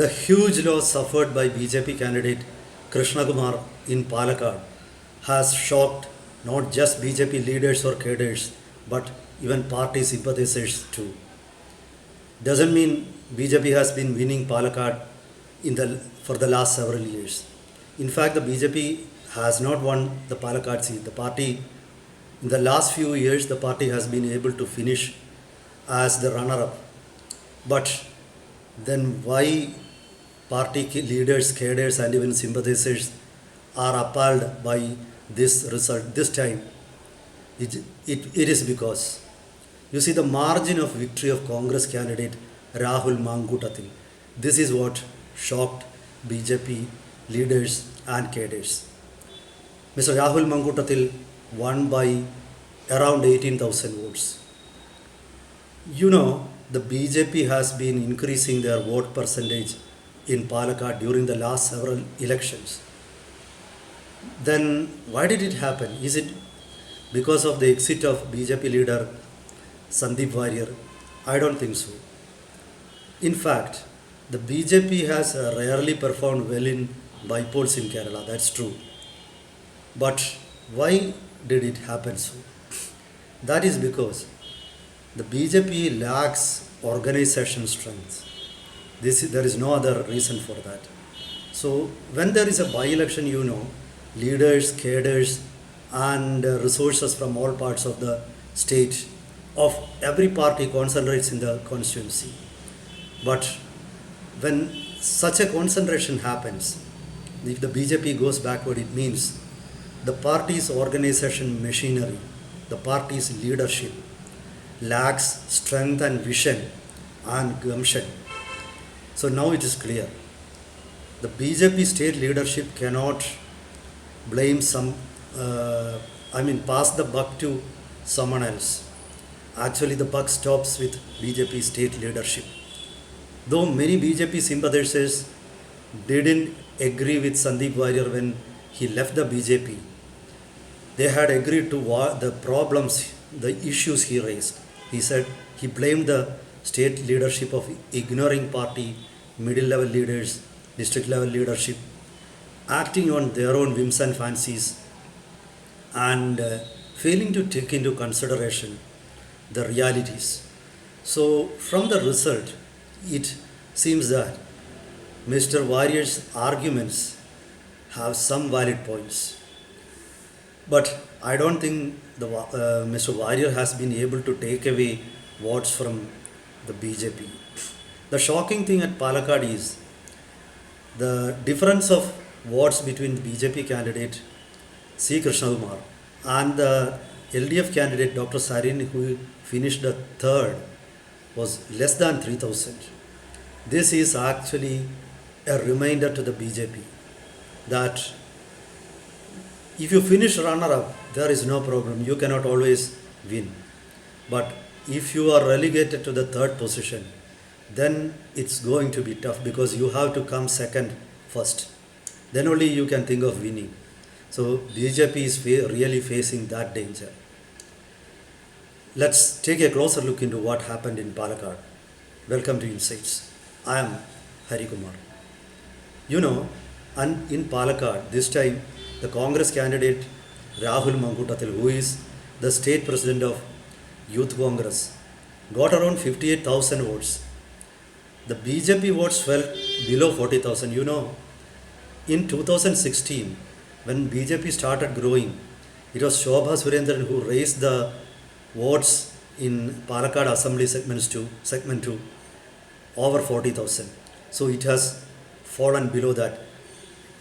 The huge loss suffered by BJP candidate Krishna Kumar in Palakkad has shocked not just BJP leaders or cadres but even party sympathizers too. Doesn't mean BJP has been winning Palakkad for the last several years. In fact, the BJP has not won the Palakkad seat. The party, in the last few years, the party has been able to finish as the runner-up. But then why party leaders, cadres and even sympathizers are appalled by this result this time? It is because, you see, the margin of victory of Congress candidate Rahul Mankoottathil. This is what shocked BJP leaders and cadres. Mr. Rahul Mankoottathil won by around 18,000 votes. You know, the BJP has been increasing their vote percentage in Palakkad during the last several elections. Then why did it happen? Is it because of the exit of BJP leader Sandeep Varier? I don't think so. In fact, the BJP has rarely performed well in bypolls in Kerala, that's true. But why did it happen so? That is because the BJP lacks organization strength. There is no other reason for that. So when there is a by-election, you know, leaders, cadres and resources from all parts of the state of every party concentrates in the constituency. But when such a concentration happens, if the BJP goes backward, it means the party's organization machinery, the party's leadership lacks strength and vision and gumption. So now it is clear. The BJP state leadership cannot blame pass the buck to someone else. Actually, the buck stops with BJP state leadership. Though many BJP sympathizers didn't agree with Sandeep Varier when he left the BJP, they had agreed to the problems, the issues he raised. He said he blamed the state leadership of ignoring party, middle level leaders, district level leadership, acting on their own whims and fancies, and failing to take into consideration the realities. So from the result, it seems that Mr. Varier's arguments have some valid points. But I don't think Mr. Varier has been able to take away votes from the BJP. The shocking thing at Palakkad is the difference of votes between the BJP candidate C. Krishna Kumar and the LDF candidate Dr. Sarin, who finished the third, was less than 3,000. This is actually a reminder to the BJP that if you finish runner-up, there is no problem. You cannot always win. But if you are relegated to the third position, then it's going to be tough because you have to come second first. Then only you can think of winning. So BJP is really facing that danger. Let's take a closer look into what happened in Palakkad. Welcome to Insights. I am Hari Kumar. You know, and in Palakkad, this time the Congress candidate Rahul Mankoottathil, who is the state president of Youth Congress, got around 58,000 votes. The BJP votes fell below 40,000. You know, in 2016, when BJP started growing, it was Shobha Surendran who raised the votes in Palakkad Assembly segment 2 over 40,000. So it has fallen below that.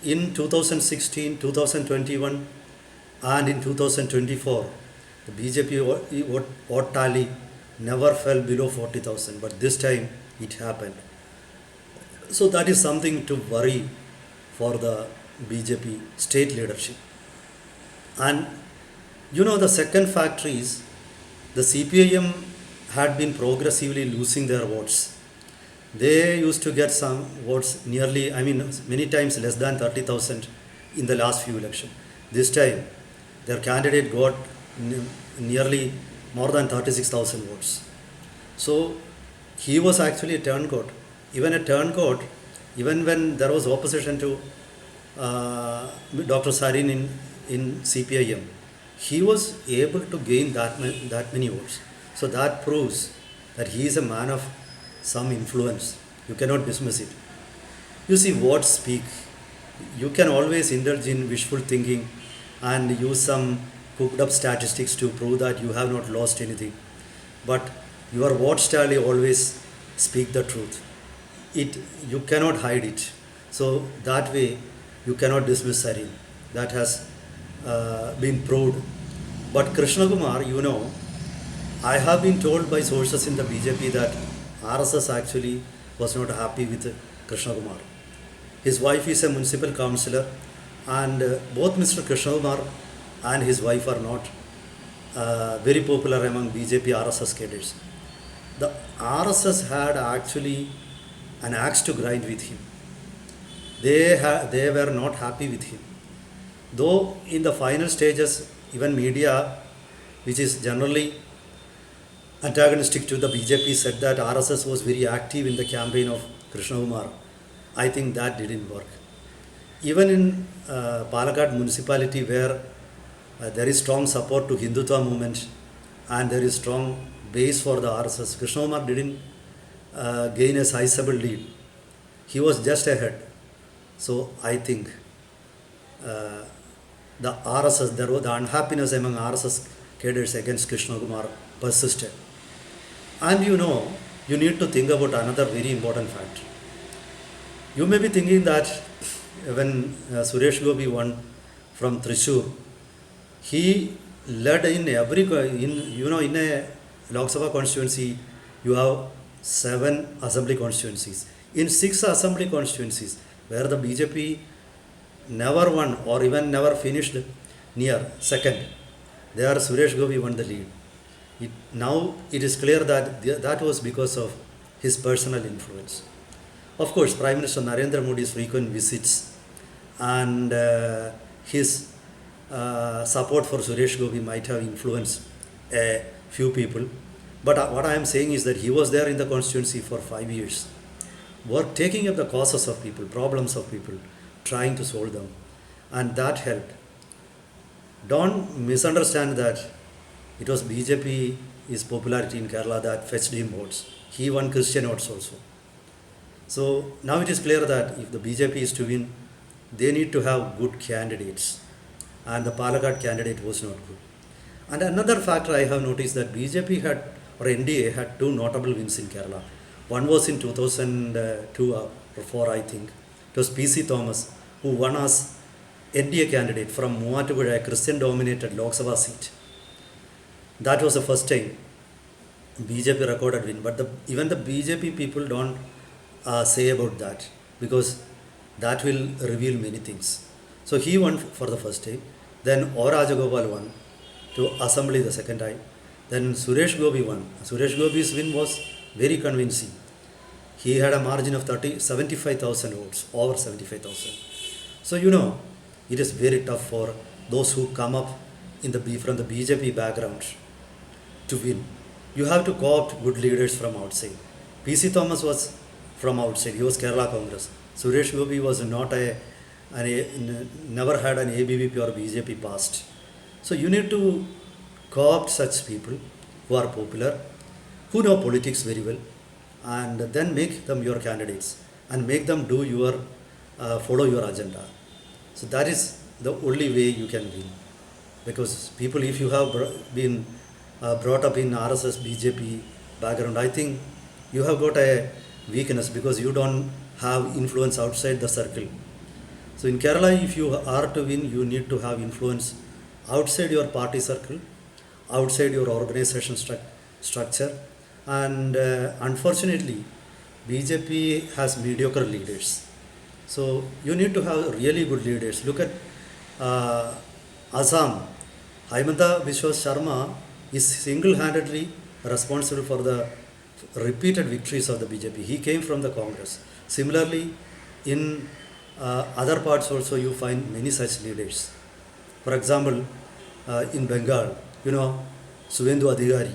In 2016, 2021 and in 2024, the BJP vote tally never fell below 40,000, but this time it happened. So that is something to worry for the BJP state leadership. And you know, the second factor is the CPIM had been progressively losing their votes. They used to get some votes many times less than 30,000 in the last few elections. This time, their candidate got nearly more than 36,000 votes. So he was actually a turncoat. Even a turncoat Even when there was opposition to Dr. Sarin in CPIM, he was able to gain that many votes. So that proves that he is a man of some influence. You cannot dismiss it. You see, words speak. You can always indulge in wishful thinking and use some cooked up statistics to prove that you have not lost anything. But your words tally always speak the truth. It you cannot hide it. So that way you cannot dismiss Sarin. That has been proved. But Krishna Kumar, I have been told by sources in the BJP that RSS actually was not happy with Krishna Kumar. His wife is a municipal councillor, and both Mr. Krishna Kumar and his wife are not very popular among BJP RSS cadres. The RSS had actually an axe to grind with him. They were not happy with him. Though in the final stages, even media, which is generally antagonistic to the BJP, said that RSS was very active in the campaign of Krishna Kumar. I think that didn't work. Even in Palakkad municipality, where there is strong support to Hindutva movement and there is strong base for the RSS, Krishna Kumar didn't gain a sizable lead. He was just ahead. So I think the RSS, the unhappiness among RSS cadres against Krishna Kumar persisted. And you need to think about another very important fact. You may be thinking that when Suresh Gopi won from Thrissur, he led in every, in a Lok Sabha constituency, you have 7 assembly constituencies. In 6 assembly constituencies, where the BJP never won or even never finished near second, there Suresh Gopi won the lead. Now it is clear that that was because of his personal influence. Of course, Prime Minister Narendra Modi's frequent visits and his support for Suresh Gopi might have influenced a few people. But what I am saying is that he was there in the constituency for 5 years, taking up the causes of people, problems of people, trying to solve them. And that helped. Don't misunderstand that it was BJP's popularity in Kerala that fetched him votes. He won Christian votes also. So now it is clear that if the BJP is to win, they need to have good candidates. And the Palakkad candidate was not good. And another factor I have noticed that BJP had, or NDA had 2 notable wins in Kerala. One was in 2002 or 4, I think. It was PC Thomas, who won as NDA candidate from Muatupuzha, a Christian-dominated Lok Sabha seat. That was the first time BJP recorded win. But even the BJP people don't say about that, because that will reveal many things. So he won for the first time. Then O. Rajagopal won to assembly the second time. Then Suresh Gopi won. Suresh Gopi's win was very convincing. He had a margin of 75,000 votes, over 75,000. So it is very tough for those who come up from the BJP background to win. You have to co-opt good leaders from outside. PC Thomas was from outside. He was Kerala Congress. Suresh Gopi was not never had an ABVP or BJP past. So you need to co-opt such people who are popular, who know politics very well, and then make them your candidates and make them follow your agenda. So that is the only way you can win. Because people, if you have been brought up in RSS, BJP background, I think you have got a weakness because you don't have influence outside the circle. So in Kerala, if you are to win, you need to have influence outside your party circle, outside your organization structure. And unfortunately, BJP has mediocre leaders. So you need to have really good leaders. Look at Assam. Himanta Biswa Sharma is single-handedly responsible for the repeated victories of the BJP. He came from the Congress. Similarly, in other parts also you find many such leaders. For example, in Bengal, Suvendu Adhikari,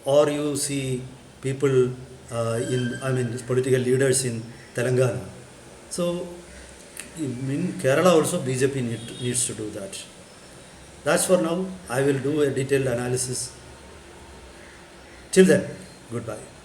or you see people political leaders in Telangana. So in Kerala also BJP needs to do that. That's for now. I will do a detailed analysis. Till then, goodbye.